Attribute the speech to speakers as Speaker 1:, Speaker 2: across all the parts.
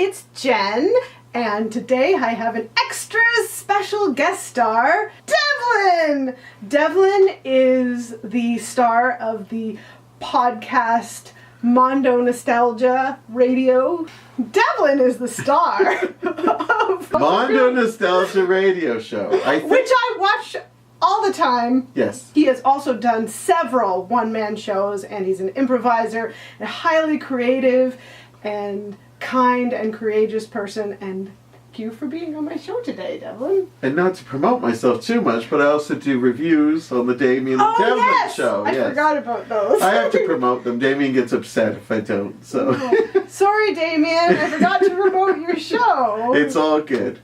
Speaker 1: it's Jen, and today I have an extra special guest star, Devlin! Devlin is the star of the podcast Mondo Nostalgia Radio. Devlin is the star of
Speaker 2: Mondo Nostalgia Radio Show.
Speaker 1: Which I watch all the time.
Speaker 2: Yes.
Speaker 1: He has also done several one-man shows, and he's an improviser, a highly creative and kind and courageous person, and thank you for being on my show today, Devlin.
Speaker 2: And not to promote myself too much, but I also do reviews on the Damian and Devlin show.
Speaker 1: I forgot about those.
Speaker 2: I have to promote them. Damian gets upset if I don't, so.
Speaker 1: Oh, sorry, Damian. I forgot to promote your show.
Speaker 2: It's all good.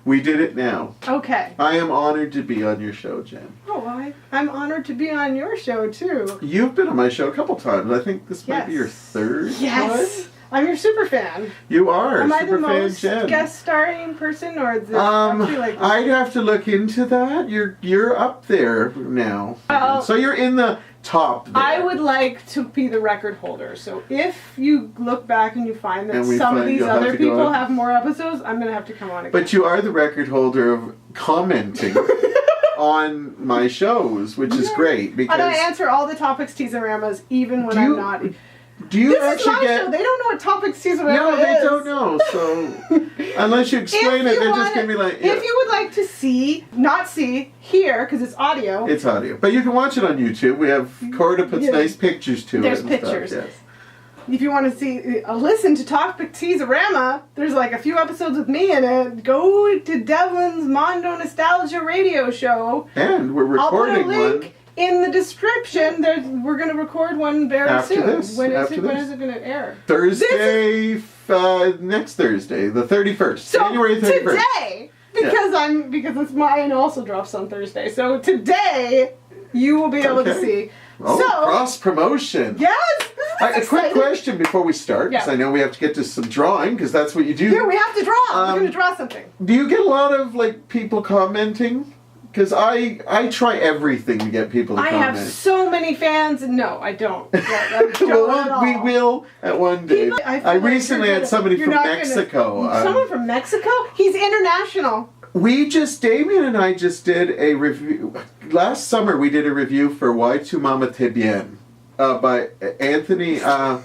Speaker 2: We did it now.
Speaker 1: Okay.
Speaker 2: I am honored to be on your show, Jen.
Speaker 1: Oh, I'm honored to be on your show, too.
Speaker 2: You've been on my show a couple times. I think this might be your third
Speaker 1: Yes.
Speaker 2: one.
Speaker 1: I'm your super fan.
Speaker 2: You are.
Speaker 1: Am I the
Speaker 2: super fan
Speaker 1: most
Speaker 2: Jen.
Speaker 1: guest starring person, or is it actually like?
Speaker 2: I'd have to look into that. You're up there now. So you're in the top there.
Speaker 1: I would like to be the record holder. So if you look back and you find that some of these other people have more episodes, I'm gonna have to come on again.
Speaker 2: But you are the record holder of commenting on my shows, which is great because
Speaker 1: and I answer all the topics teaseramas, even when I'm not.
Speaker 2: Do you
Speaker 1: this
Speaker 2: actually
Speaker 1: is my show. They don't know what topics teaserama is.
Speaker 2: No, they don't know. So unless you explain it, they're just gonna be like. Yeah.
Speaker 1: If you would like to hear, because it's audio.
Speaker 2: It's audio, but you can watch it on YouTube. We have Corda puts nice pictures to
Speaker 1: There's
Speaker 2: it.
Speaker 1: There's pictures.
Speaker 2: Stuff, yes.
Speaker 1: If you want to listen to Topic Teaserama, there's like a few episodes with me in it. Go to Devlin's Mondo Nostalgia Radio Show.
Speaker 2: And we're recording
Speaker 1: I'll put a link in the description. We're going to record one very soon. When is it going to air?
Speaker 2: Thursday, next Thursday, the 31st.
Speaker 1: So
Speaker 2: January 31st.
Speaker 1: Today, because it's mine also drops on Thursday. So today, you will be able to see.
Speaker 2: Oh, cross promotion.
Speaker 1: Yes!
Speaker 2: A quick question before we start, because I know we have to get to some drawing, because that's what you do.
Speaker 1: Here, we have to draw. We're going to draw something.
Speaker 2: Do you get a lot of people commenting? Because I try everything to get people to comment.
Speaker 1: I have so many fans. No, I don't. I don't
Speaker 2: we will at one day. I recently had somebody from Mexico.
Speaker 1: Someone from Mexico? He's international.
Speaker 2: Damian and I just did a review. Last summer we did a review for Why Tu Mama Te Bien by Anthony. I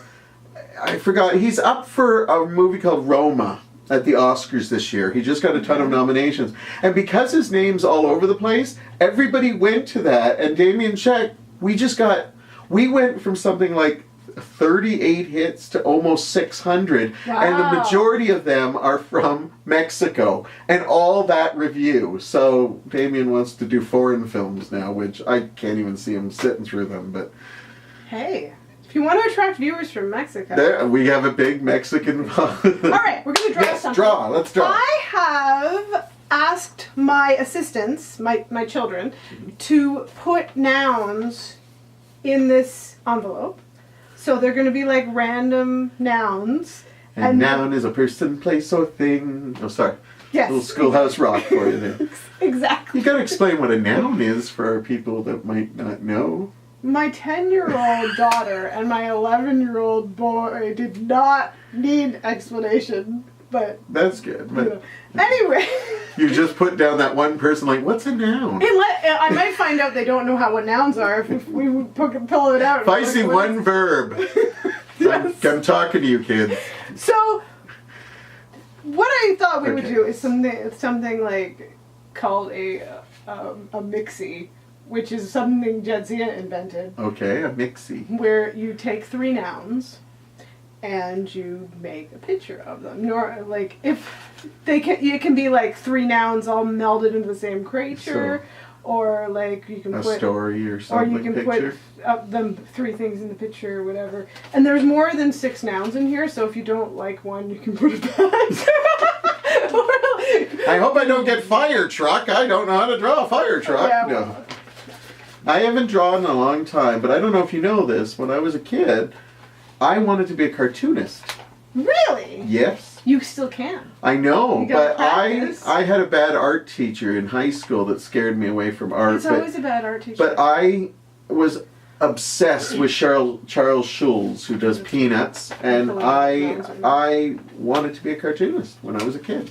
Speaker 2: forgot. He's up for a movie called Roma at the Oscars this year. He just got a ton of nominations. And because his name's all over the place, everybody went to that. And Damian checked. We went from something like 38 hits to almost 600. Wow. And the majority of them are from Mexico. And all that review. So Damian wants to do foreign films now, which I can't even see him sitting through them. But
Speaker 1: hey, if you want to attract viewers from Mexico.
Speaker 2: There, we have a big Mexican...
Speaker 1: All right, we're going to draw something.
Speaker 2: Let's draw.
Speaker 1: I have asked my assistants, my children, to put nouns in this envelope. So they're going to be like random nouns.
Speaker 2: And noun is a person, place, or thing. Oh, sorry.
Speaker 1: Yes.
Speaker 2: A little Schoolhouse Rock for you there.
Speaker 1: Exactly.
Speaker 2: You got to explain what a noun is for our people that might not know.
Speaker 1: My 10-year-old daughter and my 11-year-old boy did not need explanation, but... That's good. But anyway...
Speaker 2: You just put down that one person like, what's a noun?
Speaker 1: I might find out they don't know what nouns are if we pull it out.
Speaker 2: If I see one verb, yes. I'm talking to you, kids.
Speaker 1: So, what I thought we would do is something like called a mixie, which is something Jadzia invented.
Speaker 2: Okay, a mixie.
Speaker 1: Where you take 3 nouns and you make a picture of them. It can be like 3 nouns all melded into the same creature, or like you can put a
Speaker 2: story or something.
Speaker 1: Or you can put them 3 things in the picture or whatever. And there's more than 6 nouns in here, so if you don't like one, you can put it back.
Speaker 2: I hope I don't get fire truck. I don't know how to draw a fire truck.
Speaker 1: Yeah,
Speaker 2: no. I haven't drawn in a long time, but I don't know if you know this. When I was a kid, I wanted to be a cartoonist.
Speaker 1: Really?
Speaker 2: Yes.
Speaker 1: You still can.
Speaker 2: I know, but I had a bad art teacher in high school that scared me away from art.
Speaker 1: It's always a bad art teacher.
Speaker 2: But I was obsessed with Charles Schulz, who does Peanuts, and I wanted to be a cartoonist when I was a kid.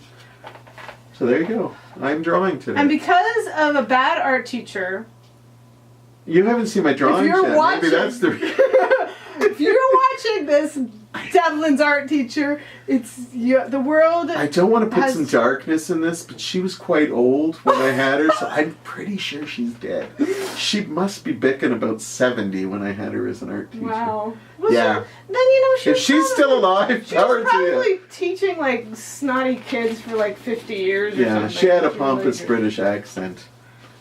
Speaker 2: So there you go. I'm drawing today.
Speaker 1: And because of a bad art teacher...
Speaker 2: You haven't seen my drawings yet. Maybe that's the...
Speaker 1: If you're watching this, Devlin's art teacher, the world...
Speaker 2: I don't want to put some darkness in this, but she was quite old when I had her, so I'm pretty sure she's dead. She must be bicking about 70 when I had her as an art teacher.
Speaker 1: Wow. Well,
Speaker 2: yeah.
Speaker 1: Then,
Speaker 2: if she's still alive,
Speaker 1: she was probably teaching, snotty kids for, 50 years or something.
Speaker 2: Yeah, she had a pompous British accent.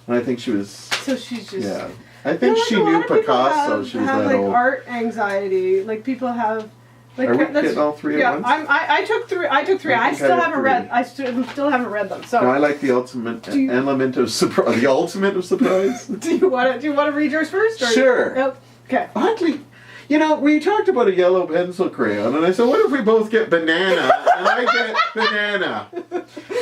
Speaker 2: And I think she was...
Speaker 1: So she's just...
Speaker 2: Yeah. I think she knew Picasso. She was that old.
Speaker 1: Art anxiety. People have.
Speaker 2: Are we getting all three at once?
Speaker 1: I took three. I still haven't read. I still haven't read them. So.
Speaker 2: No, I like the ultimate element of surprise. The ultimate of surprise.
Speaker 1: Do you want to read yours first? Or
Speaker 2: Sure.
Speaker 1: Oh, okay.
Speaker 2: Oddly, we talked about a yellow pencil crayon, and I said, "What if we both get banana and I get banana?"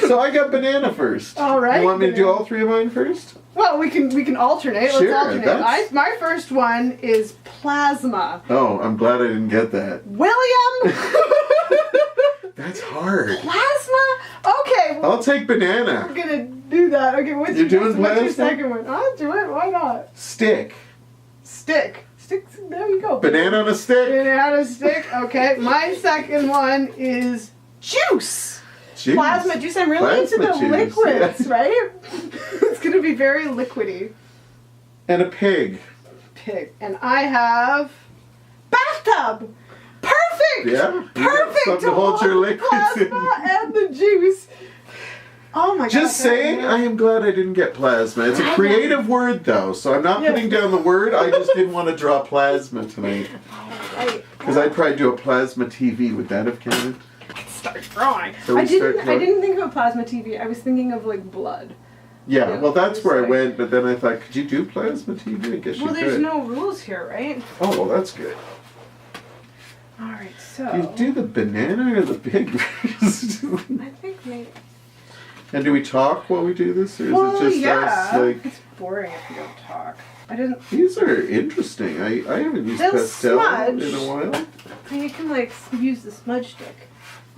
Speaker 2: So I got banana first.
Speaker 1: All right.
Speaker 2: You want me to do all three of mine first?
Speaker 1: Well, we can alternate.
Speaker 2: Sure,
Speaker 1: Let's alternate. My first one is plasma.
Speaker 2: Oh, I'm glad I didn't get that.
Speaker 1: William.
Speaker 2: That's hard.
Speaker 1: Plasma. Okay.
Speaker 2: I'll take banana.
Speaker 1: We're gonna do that. Okay. What's your second one? I'll do it. Why not?
Speaker 2: Stick.
Speaker 1: Stick. There you go.
Speaker 2: Banana on a stick.
Speaker 1: Banana on a stick. Okay. My second one is juice.
Speaker 2: Juice.
Speaker 1: Plasma juice. I'm really into the liquids, right? It's going to be very liquidy.
Speaker 2: And a pig.
Speaker 1: And I have bathtub. Perfect.
Speaker 2: Yeah.
Speaker 1: Perfect.
Speaker 2: Something to hold your liquids
Speaker 1: plasma and the juice. Oh my god.
Speaker 2: Just saying, I am glad I didn't get plasma. It's a creative word though, so I'm not putting down the word. I just didn't want to draw plasma tonight. Because I'd probably do a plasma TV. Would that have counted?
Speaker 1: Start drawing. I didn't think of a plasma TV. I was thinking of blood.
Speaker 2: Yeah, well that's where I went, but then I thought, could you do plasma TV? I guess you could.
Speaker 1: Well, there's no rules here, right?
Speaker 2: Oh, well that's good.
Speaker 1: Alright, so...
Speaker 2: Do you do the banana or the pig?
Speaker 1: I think maybe...
Speaker 2: And do we talk while we do this, or is it just us?
Speaker 1: It's boring if you don't talk. I didn't...
Speaker 2: These are interesting. I haven't used pastel in a while.
Speaker 1: And you can use the smudge stick.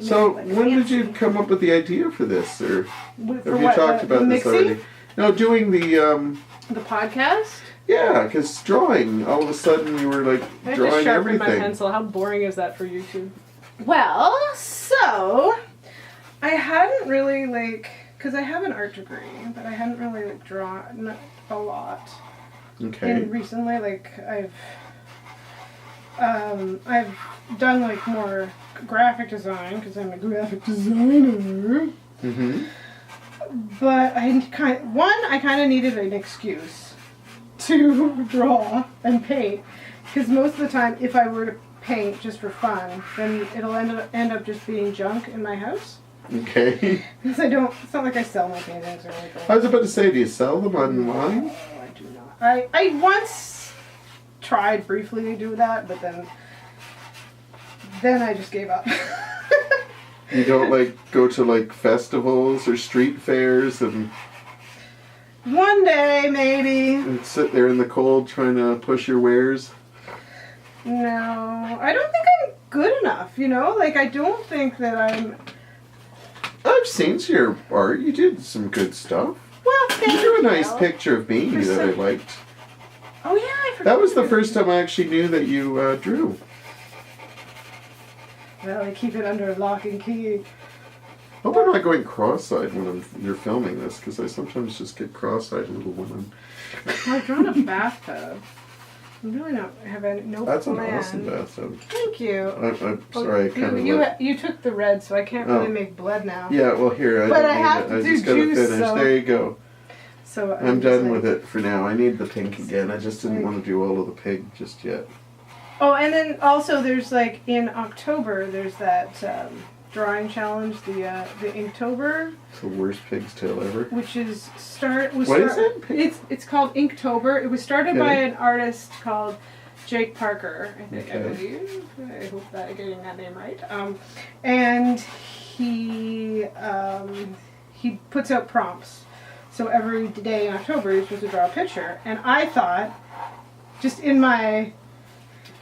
Speaker 2: So when did you come up with the idea for this, or have you talked about this
Speaker 1: mixing?
Speaker 2: already? No, doing the
Speaker 1: podcast.
Speaker 2: Yeah, because drawing. All of a sudden, you were drawing everything. I have to sharpen my
Speaker 1: pencil. How boring is that for YouTube? Well, so I hadn't really because I have an art degree, but I hadn't really drawn a lot.
Speaker 2: Okay.
Speaker 1: And recently, I've done more graphic design because I'm a graphic designer.
Speaker 2: Mm-hmm.
Speaker 1: But I kind of needed an excuse to draw and paint because most of the time, if I were to paint just for fun, then it'll end up just being junk in my house.
Speaker 2: Okay.
Speaker 1: Because it's not like I sell my paintings or anything.
Speaker 2: I was about to say, do you sell them online?
Speaker 1: No, I do not. I once tried briefly to do that, but then I just gave up.
Speaker 2: You don't go to festivals or street fairs and
Speaker 1: one day maybe
Speaker 2: and sit there in the cold trying to push your wares?
Speaker 1: No, I don't think I'm good enough, I don't think that
Speaker 2: I've seen your art. You did some good stuff.
Speaker 1: Well, thank you.
Speaker 2: You drew a nice picture of me that I liked.
Speaker 1: Oh yeah, I forgot.
Speaker 2: That was the first time I actually knew that you drew.
Speaker 1: Well, I keep it under lock and key.
Speaker 2: I hope I'm not going cross-eyed when you're filming this, because I sometimes just get cross-eyed a little when
Speaker 1: I've drawn a bathtub. I'm really not having no
Speaker 2: That's
Speaker 1: plan.
Speaker 2: an awesome bathtub.
Speaker 1: Thank you.
Speaker 2: I'm sorry,
Speaker 1: you took the red, so I can't really make blood now.
Speaker 2: Yeah, well here, I just gotta finish.
Speaker 1: So.
Speaker 2: There you go.
Speaker 1: So
Speaker 2: I'm done with it for now. I need the pink again. I just didn't want to do all of the pig just yet.
Speaker 1: Oh, and then also there's in October there's that drawing challenge, the Inktober.
Speaker 2: It's the worst pig's tail ever.
Speaker 1: Which is
Speaker 2: What is it?
Speaker 1: It's called Inktober. It was started by an artist called Jake Parker, I think.
Speaker 2: Okay.
Speaker 1: I believe. I hope that I'm getting that name right. And he puts out prompts. So every day in October you're supposed to draw a picture. And I thought, just in my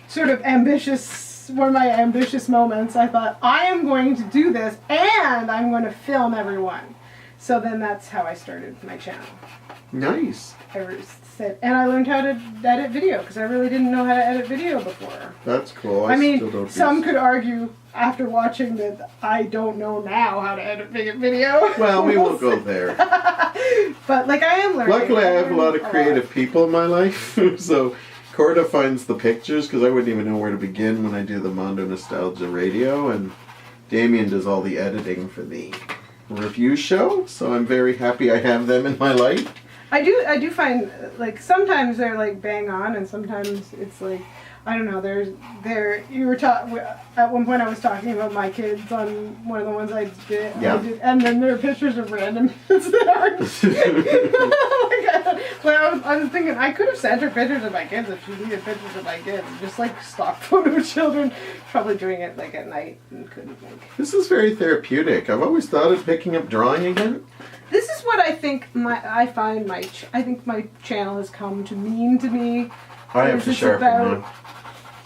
Speaker 1: sort of one of my ambitious moments, I thought, I am going to do this and I'm going to film everyone. So then that's how I started my channel.
Speaker 2: Nice.
Speaker 1: And I learned how to edit video because I really didn't know how to edit video before.
Speaker 2: That's cool.
Speaker 1: I mean, some could argue after watching that I don't know now how to edit video.
Speaker 2: Well, we won't go there.
Speaker 1: But like I am learning.
Speaker 2: Luckily, I have a lot of creative people in my life, so Corda finds the pictures because I wouldn't even know where to begin when I do the Mondo Nostalgia Radio, and Damian does all the editing for the review show. So I'm very happy I have them in my life.
Speaker 1: I do find like sometimes they're like bang on, and sometimes it's like I don't know. You were at one point I was talking about my kids on one of the ones I did, and then there are pictures of random kids that aren't. I was thinking I could have sent her pictures of my kids if she needed pictures of my kids, just like stock photo children. Probably doing it like at night and couldn't like.
Speaker 2: This is very therapeutic. I've always thought of picking up drawing again.
Speaker 1: This is what I think I think my channel has come to mean to me.
Speaker 2: I have to sharpen now.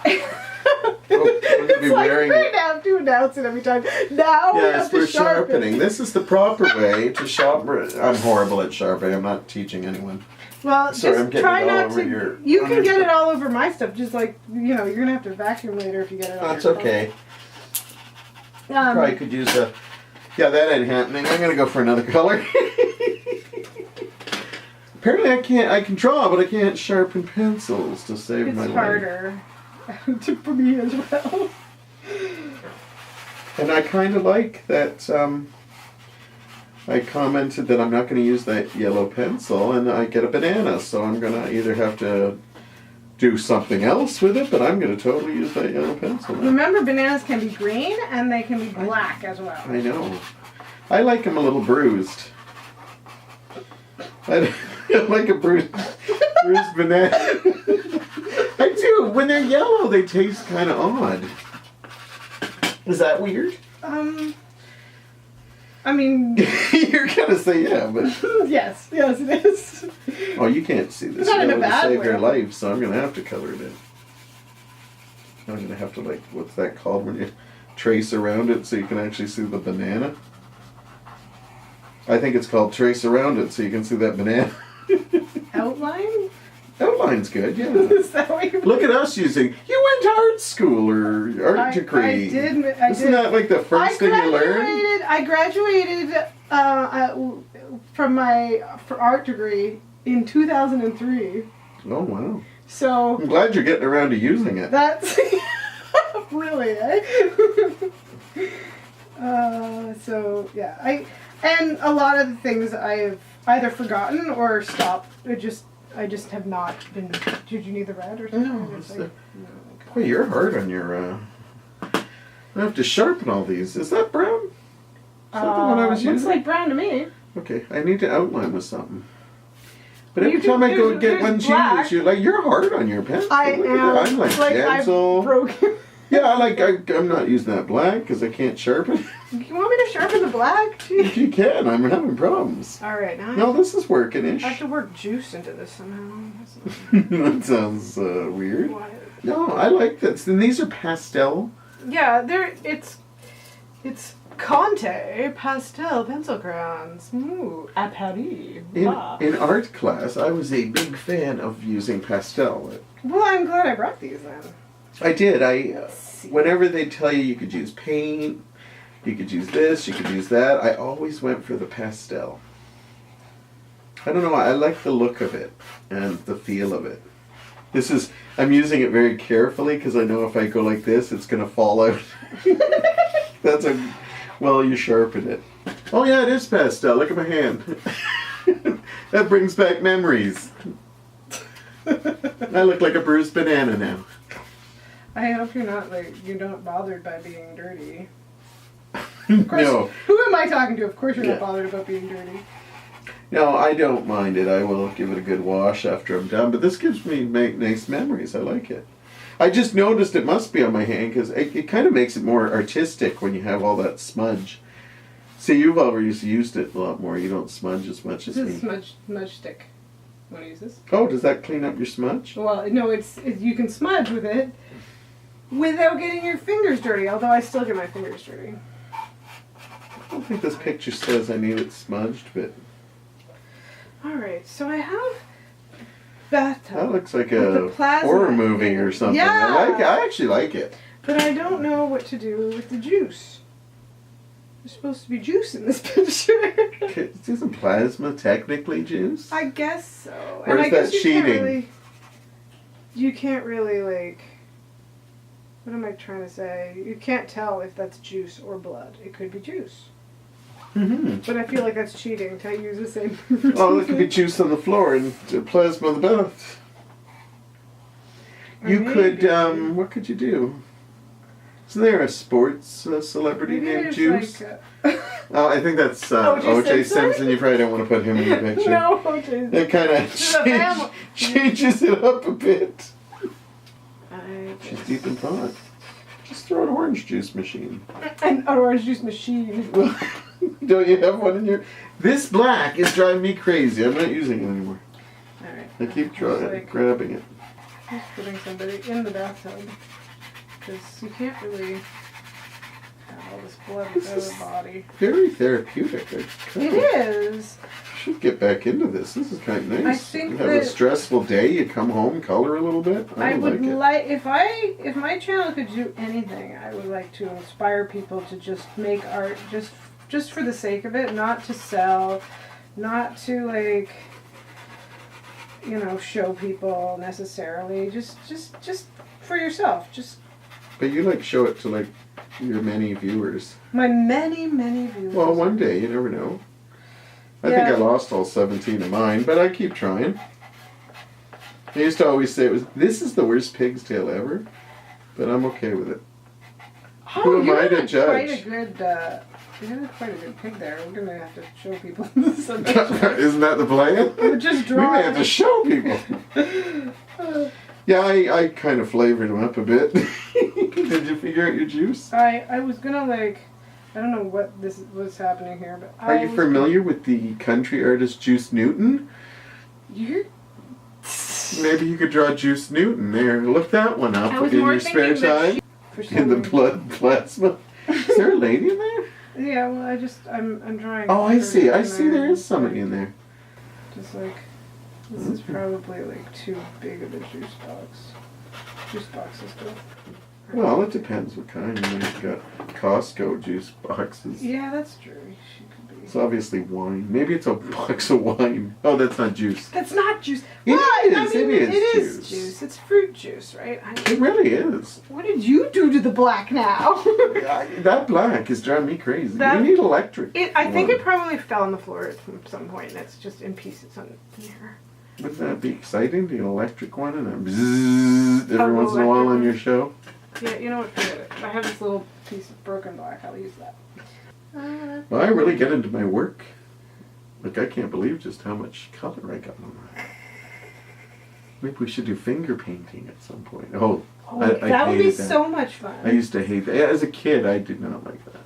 Speaker 1: It's like we have to announce it every time. Now
Speaker 2: yes,
Speaker 1: we're
Speaker 2: sharpening. This is the proper way to sharpen. I'm horrible at sharpening. I'm not teaching anyone.
Speaker 1: Well,
Speaker 2: sorry,
Speaker 1: just
Speaker 2: I'm getting
Speaker 1: try
Speaker 2: it all
Speaker 1: not
Speaker 2: over
Speaker 1: to.
Speaker 2: your
Speaker 1: You can get it all over my stuff. Just like you're gonna have to vacuum later if you get it.
Speaker 2: That's okay. Probably could use a. Yeah, that ain't happening. I'm gonna go for another color. Apparently, I can draw, but I can't sharpen pencils to save my life.
Speaker 1: It's harder for me as well.
Speaker 2: And I kind of like that. I commented that I'm not going to use that yellow pencil, and I get a banana, so I'm going to either have to do something else with it, but I'm going to totally use that yellow pencil now.
Speaker 1: Remember, bananas can be green and they can be black as well.
Speaker 2: I know. I like them a little bruised. I like a bruised banana. I do. When they're yellow, they taste kind of odd. Is that weird?
Speaker 1: I mean...
Speaker 2: You're going to say yeah, but...
Speaker 1: yes, it is.
Speaker 2: Oh, you can't see this.
Speaker 1: Not in a bad
Speaker 2: save
Speaker 1: way.
Speaker 2: their life, so I'm going to have to color it in. I'm going to have to, like, what's that called when you trace around it so you can actually see the banana? I think it's called trace around it so you can see that banana.
Speaker 1: Outline?
Speaker 2: Outline's good, yeah.
Speaker 1: Is that what you
Speaker 2: Look at us using... You went to art school or art degree.
Speaker 1: I did.
Speaker 2: Isn't that like the first thing you learn?
Speaker 1: I graduated from my art degree in 2003.
Speaker 2: Oh, wow.
Speaker 1: So...
Speaker 2: I'm glad you're getting around to using it.
Speaker 1: That's... really, eh? So, yeah. And a lot of the things I have either forgotten or stopped. I just have not been... Did you need the red or something?
Speaker 2: No, Well, you're hard on your... I have to sharpen all these. Is that brown? Is that the one I was using?
Speaker 1: Looks like brown to me.
Speaker 2: Okay, I need to outline with something. But
Speaker 1: Well,
Speaker 2: every time I go get one
Speaker 1: black.
Speaker 2: to use, you're hard on your pencil.
Speaker 1: I am.
Speaker 2: I'm like gentle.
Speaker 1: I'm broken.
Speaker 2: Yeah, I'm not using that black because I can't sharpen.
Speaker 1: You want me to sharpen the black?
Speaker 2: If you can, I'm having problems.
Speaker 1: All right, now
Speaker 2: No, this is working-ish.
Speaker 1: I have to work juice into this somehow.
Speaker 2: That sounds weird.
Speaker 1: What?
Speaker 2: No, I like this. And these are pastel.
Speaker 1: Yeah, it's Conte pastel pencil crayons. Ooh, à Paris.
Speaker 2: In art class, I was a big fan of using pastel.
Speaker 1: Well, I'm glad I brought these then.
Speaker 2: I did. Whenever they tell you could use paint, you could use this, you could use that, I always went for the pastel. I don't know, I like the look of it and the feel of it. I'm using it very carefully because I know if I go like this, it's going to fall out. Well, you sharpen it. Oh yeah, it is pastel. Look at my hand. That brings back memories. I look like a bruised banana now.
Speaker 1: I hope you're not bothered by being dirty. Of course,
Speaker 2: No.
Speaker 1: Who am I talking to? Of course you're not bothered about being dirty.
Speaker 2: No, I don't mind it. I will give it a good wash after I'm done. But this gives me nice memories. I like it. I just noticed it must be on my hand because it kind of makes it more artistic when you have all that smudge. See, you've always used it a lot more. You don't smudge as much as me.
Speaker 1: This is smudge stick. Want to use this?
Speaker 2: Oh, does that clean up your smudge?
Speaker 1: Well, no, it's you can smudge with it without getting your fingers dirty, although I still get my fingers dirty.
Speaker 2: I don't think this picture says I need it smudged, but...
Speaker 1: Alright, so I have bathtub.
Speaker 2: That looks like
Speaker 1: with
Speaker 2: a
Speaker 1: the plasma
Speaker 2: horror movie
Speaker 1: in it.
Speaker 2: or something.
Speaker 1: Yeah.
Speaker 2: I like it. I actually like it.
Speaker 1: But I don't know what to do with the juice. There's supposed to be juice in this picture.
Speaker 2: Isn't plasma technically juice?
Speaker 1: I guess so.
Speaker 2: Or
Speaker 1: and
Speaker 2: is
Speaker 1: I guess
Speaker 2: that cheating?
Speaker 1: You can't really, like... What am I trying to say? You can't tell if that's juice or blood. It could be juice.
Speaker 2: Mm-hmm.
Speaker 1: But I feel like that's cheating to use the same...
Speaker 2: Oh, there could be juice on the floor and plasma on the bath.
Speaker 1: Or
Speaker 2: You could,
Speaker 1: maybe-
Speaker 2: what could you do? Isn't there a sports celebrity
Speaker 1: Maybe
Speaker 2: named
Speaker 1: it's
Speaker 2: Juice?
Speaker 1: like,
Speaker 2: Oh, I think that's
Speaker 1: O.J.
Speaker 2: O.J.
Speaker 1: Simpson?
Speaker 2: Simpson. You probably don't want to put him in the picture.
Speaker 1: no, okay.
Speaker 2: It kind
Speaker 1: This is a
Speaker 2: of
Speaker 1: family.
Speaker 2: changes it up a bit.
Speaker 1: I
Speaker 2: She's
Speaker 1: guess.
Speaker 2: deep in thought. Just throw an orange juice machine.
Speaker 1: An orange juice machine.
Speaker 2: Don't you have one in your... This black is driving me crazy. I'm not using it anymore.
Speaker 1: Alright.
Speaker 2: I keep trying,
Speaker 1: Like-
Speaker 2: grabbing it.
Speaker 1: Just putting somebody in the bathtub. Because you can't really have all this blood
Speaker 2: This
Speaker 1: out of
Speaker 2: is-
Speaker 1: the body.
Speaker 2: Very therapeutic. I kind
Speaker 1: It
Speaker 2: of
Speaker 1: is.
Speaker 2: should get back into this. This is kind of nice.
Speaker 1: I think
Speaker 2: you have a
Speaker 1: that-
Speaker 2: stressful day, you come home, color a little bit.
Speaker 1: I would
Speaker 2: like it.
Speaker 1: if my channel could do anything, I would like to inspire people to just make art just for the sake of it, not to sell, not to like show people necessarily, just for yourself, just
Speaker 2: But you like show it to like your many viewers.
Speaker 1: my many viewers.
Speaker 2: Well, one day, you never know. I
Speaker 1: Yeah.
Speaker 2: think I lost all 17 of mine, but I keep trying. I used to always say this is the worst pig's tail ever, but I'm okay with it. Who am I to judge?
Speaker 1: You have quite a good pig there. We're gonna have to show people this.
Speaker 2: Isn't that the plan?
Speaker 1: We're just
Speaker 2: We may
Speaker 1: drawing.
Speaker 2: have to show people. Yeah, I kind of flavored them up a bit. Did you figure out your juice?
Speaker 1: I was gonna I don't know what's happening here, but
Speaker 2: Are you familiar with the country artist Juice Newton?
Speaker 1: You're
Speaker 2: Maybe you could draw Juice Newton there. Look that one up
Speaker 1: I was
Speaker 2: in
Speaker 1: more
Speaker 2: your spare
Speaker 1: thinking that
Speaker 2: time.
Speaker 1: for
Speaker 2: In the
Speaker 1: some
Speaker 2: blood plasma. Is there a lady in there?
Speaker 1: Yeah, well, I'm drawing.
Speaker 2: Oh, I
Speaker 1: her
Speaker 2: see. I
Speaker 1: in
Speaker 2: see there is
Speaker 1: Just
Speaker 2: somebody in there.
Speaker 1: Just like this is probably like too big of a juice box. Juice box is good.
Speaker 2: Well, it depends what kind. You know, you've got Costco juice boxes.
Speaker 1: Yeah, that's true. She could be.
Speaker 2: It's obviously wine. Maybe it's a box of wine. Oh, that's not juice.
Speaker 1: That's not juice.
Speaker 2: It
Speaker 1: What?
Speaker 2: is,
Speaker 1: I mean,
Speaker 2: it is
Speaker 1: it is
Speaker 2: juice.
Speaker 1: juice. It's fruit juice, right?
Speaker 2: It really is.
Speaker 1: What did you do to the black now?
Speaker 2: That black is driving me crazy.
Speaker 1: That-
Speaker 2: You need electric.
Speaker 1: I think
Speaker 2: one.
Speaker 1: it probably fell on the floor at some point, and it's just in pieces on here.
Speaker 2: Wouldn't that be exciting? The electric one and then bzzz every
Speaker 1: Oh,
Speaker 2: once in a while
Speaker 1: electric
Speaker 2: on your
Speaker 1: one.
Speaker 2: show.
Speaker 1: Yeah, you know what? Forget it. I have this little piece of broken black. I'll use that.
Speaker 2: Well, I really get into my work. Like, I can't believe just how much color I got on that. Maybe we should do finger painting at some point. Oh, I
Speaker 1: that would be
Speaker 2: hated that.
Speaker 1: so much fun.
Speaker 2: I used to hate that. As a kid, I did not like that.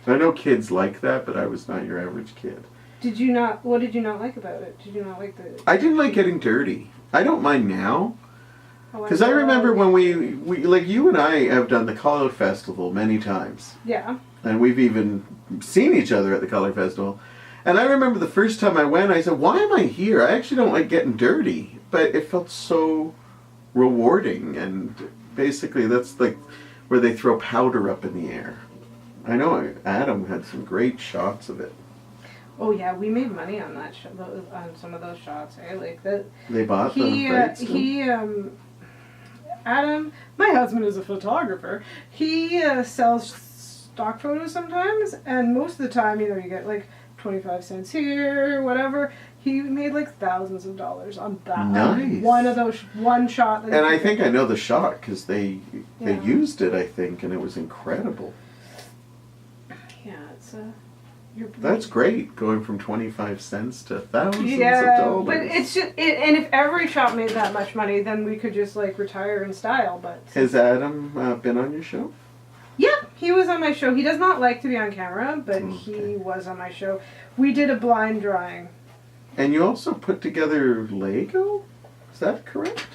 Speaker 2: I know kids like that, but I was not your average kid.
Speaker 1: Did you not? What did you not like about it? Did you not like the?
Speaker 2: I didn't like getting dirty. I don't mind now.
Speaker 1: Oh,
Speaker 2: Because I remember when we, like you and I have done the Color Festival many times.
Speaker 1: Yeah.
Speaker 2: And we've even seen each other at the Color Festival. And I remember the first time I went, I said, why am I here? I actually don't like getting dirty. But it felt so rewarding. And basically that's like where they throw powder up in the air. I know Adam had some great shots of it.
Speaker 1: Oh yeah, we made money on that on some of those shots. Eh? Like that.
Speaker 2: They bought the rights to
Speaker 1: Adam, my husband is a photographer. He sells stock photos sometimes, and most of the time, you get like 25 cents here, whatever. He made like thousands of dollars on that.
Speaker 2: Nice.
Speaker 1: One shot. That
Speaker 2: And I think I know the shot because they
Speaker 1: Yeah.
Speaker 2: used it, I think, and it was incredible.
Speaker 1: Yeah, it's
Speaker 2: That's great, going from 25 cents to thousands of
Speaker 1: yeah,
Speaker 2: dollars.
Speaker 1: but it's just and if every shop made that much money, then we could just like retire in style. But
Speaker 2: Has Adam been on your show?
Speaker 1: yeah, he was on my show. He does not like to be on camera, but
Speaker 2: Okay.
Speaker 1: he was on my show. We did a blind drawing
Speaker 2: And you also put together Lego? Is that correct?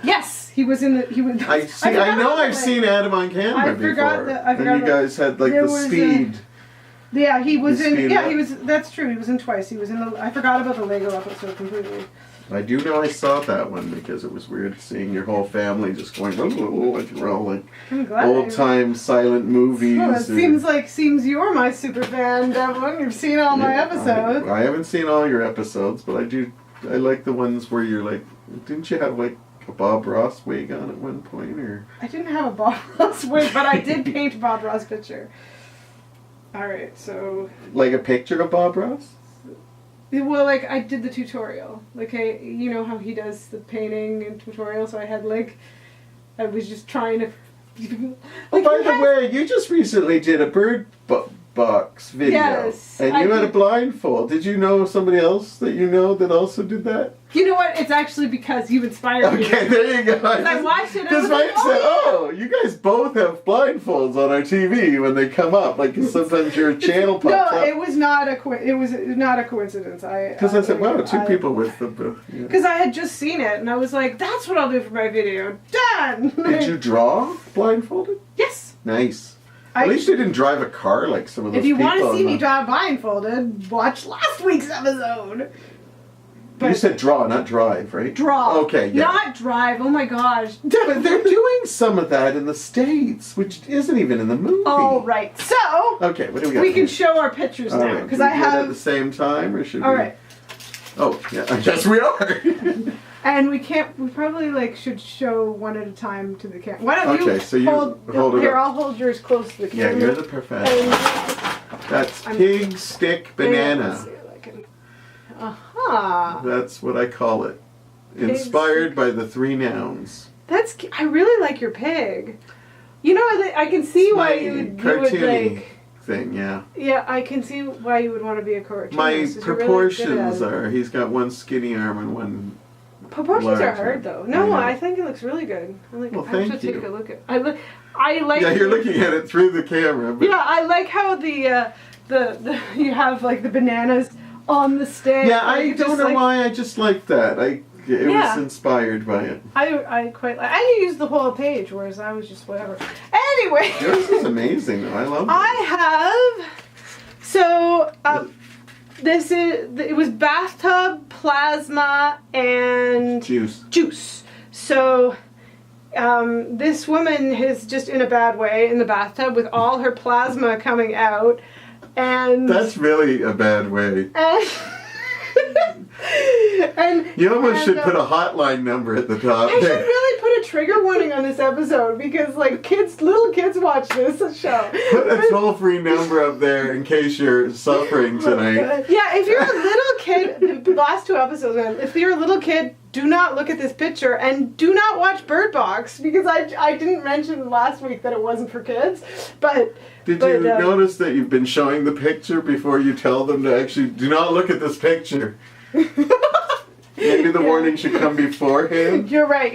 Speaker 1: Yes, he was in the. He was.
Speaker 2: I see. I know I've seen Adam on camera before. And you guys had like the speed.
Speaker 1: Yeah, he was in. Yeah,
Speaker 2: up.
Speaker 1: he was. That's true. He was in twice. He was in the. I forgot about the Lego episode completely.
Speaker 2: I do know I saw that one because it was weird seeing your whole family just going, like we're all like old-time silent movies.
Speaker 1: Well, it seems you're my super fan, Devlin. You've seen all my episodes.
Speaker 2: I haven't seen all your episodes, but I like the ones where you're like, didn't you have like a Bob Ross wig on at one point, or?
Speaker 1: I didn't have a Bob Ross wig, but I did paint a Bob Ross picture. All right, so.
Speaker 2: Like a picture of Bob Ross?
Speaker 1: Well, like, I did the tutorial. Like, you know how he does the painting and tutorial, so I had, like, I was just trying to...
Speaker 2: Like, by the way, you just recently did a bird box video.
Speaker 1: Yes.
Speaker 2: And you had a blindfold. Did you know somebody else that you know that also did that?
Speaker 1: You know what? It's actually because you inspired me.
Speaker 2: Okay, there you go.
Speaker 1: I watched it and I was
Speaker 2: Mike
Speaker 1: like,
Speaker 2: said, you guys both have blindfolds on our TV when they come up. Like, sometimes your channel pops up.
Speaker 1: No, it was not a coincidence.
Speaker 2: Because I said, wow, two people with the...
Speaker 1: Because I had just seen it and I was like, that's what I'll do for my video. Done!
Speaker 2: Did you draw blindfolded?
Speaker 1: Yes.
Speaker 2: Nice. At least you didn't drive a car like some of those people.
Speaker 1: If you want to see me drive blindfolded, watch last week's episode.
Speaker 2: But you said draw, not drive, right?
Speaker 1: Draw.
Speaker 2: Okay, yeah.
Speaker 1: Not drive. Oh my gosh.
Speaker 2: But they're doing some of that in the States, which isn't even in the movie.
Speaker 1: Oh, right. So.
Speaker 2: Okay, what do we got?
Speaker 1: We can show our pictures now. Because I have.
Speaker 2: At the same time, or should we?
Speaker 1: All right.
Speaker 2: Oh, yeah, I guess we are.
Speaker 1: And we probably should show one at a time to the camera. Why don't you
Speaker 2: hold it
Speaker 1: here,
Speaker 2: up.
Speaker 1: I'll hold yours close to the camera.
Speaker 2: Yeah, you're the professional. That's pig stick banana. That's what I call it. Inspired by the three nouns.
Speaker 1: I really like your pig. You know, I can see why you would like...
Speaker 2: thing, yeah.
Speaker 1: Yeah, I can see why you would want to be a cartoonist.
Speaker 2: My proportions are, he's got one skinny arm and one
Speaker 1: proportions are hard though. No, I think it looks really good.
Speaker 2: I should
Speaker 1: take a look at. I like.
Speaker 2: Yeah, you're looking at it through the camera. But
Speaker 1: yeah, I like how the you have like the bananas on the stick.
Speaker 2: Yeah, I don't know why. I just like that. It was inspired by it.
Speaker 1: I quite like. I used the whole page, whereas I was just whatever. Anyway.
Speaker 2: Yours is amazing though. I love it.
Speaker 1: I have. So. It was bathtub, plasma, and juice. So this woman is just in a bad way in the bathtub with all her plasma coming out, and
Speaker 2: that's really a bad way. And you almost should put a hotline number at the top.
Speaker 1: I should really put a trigger warning on this episode because little kids watch this show.
Speaker 2: Put a toll-free number up there in case you're suffering tonight.
Speaker 1: Yeah, if you're a little kid, the last two episodes, if you're a little kid, do not look at this picture and do not watch Bird Box because I didn't mention last week that it wasn't for kids, but.
Speaker 2: Did you notice that you've been showing the picture before you tell them to actually do not look at this picture? Maybe the warning should come beforehand.
Speaker 1: You're right.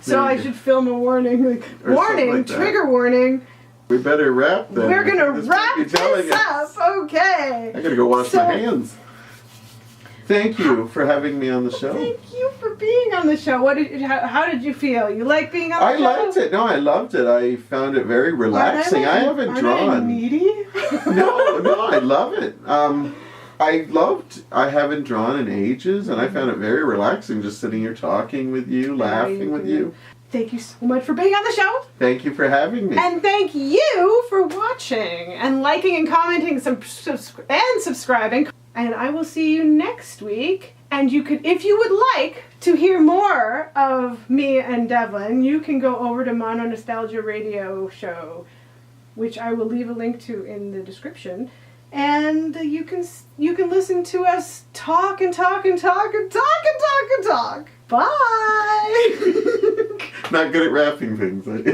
Speaker 1: So I should film a warning. Warning, trigger warning.
Speaker 2: We better wrap then.
Speaker 1: We're going to wrap this up. Okay.
Speaker 2: I got to go wash my hands. Thank you for having me on the show.
Speaker 1: Thank you for being on the show. How did you feel? You like being on the show? I liked
Speaker 2: it. No, I loved it. I found it very relaxing. I haven't drawn.
Speaker 1: Aren't I needy?
Speaker 2: No, I love it. I haven't drawn in ages, and I found it very relaxing just sitting here talking with you, laughing with you.
Speaker 1: Thank you so much for being on the show.
Speaker 2: Thank you for having me.
Speaker 1: And thank you for watching and liking and commenting and subscribing. And I will see you next week. And you could, if you would like to hear more of me and Devlin, you can go over to Mondo Nostalgia Radio Show, which I will leave a link to in the description. And you can listen to us talk and talk and talk and talk and talk and talk. Bye!
Speaker 2: Not good at wrapping things, are you?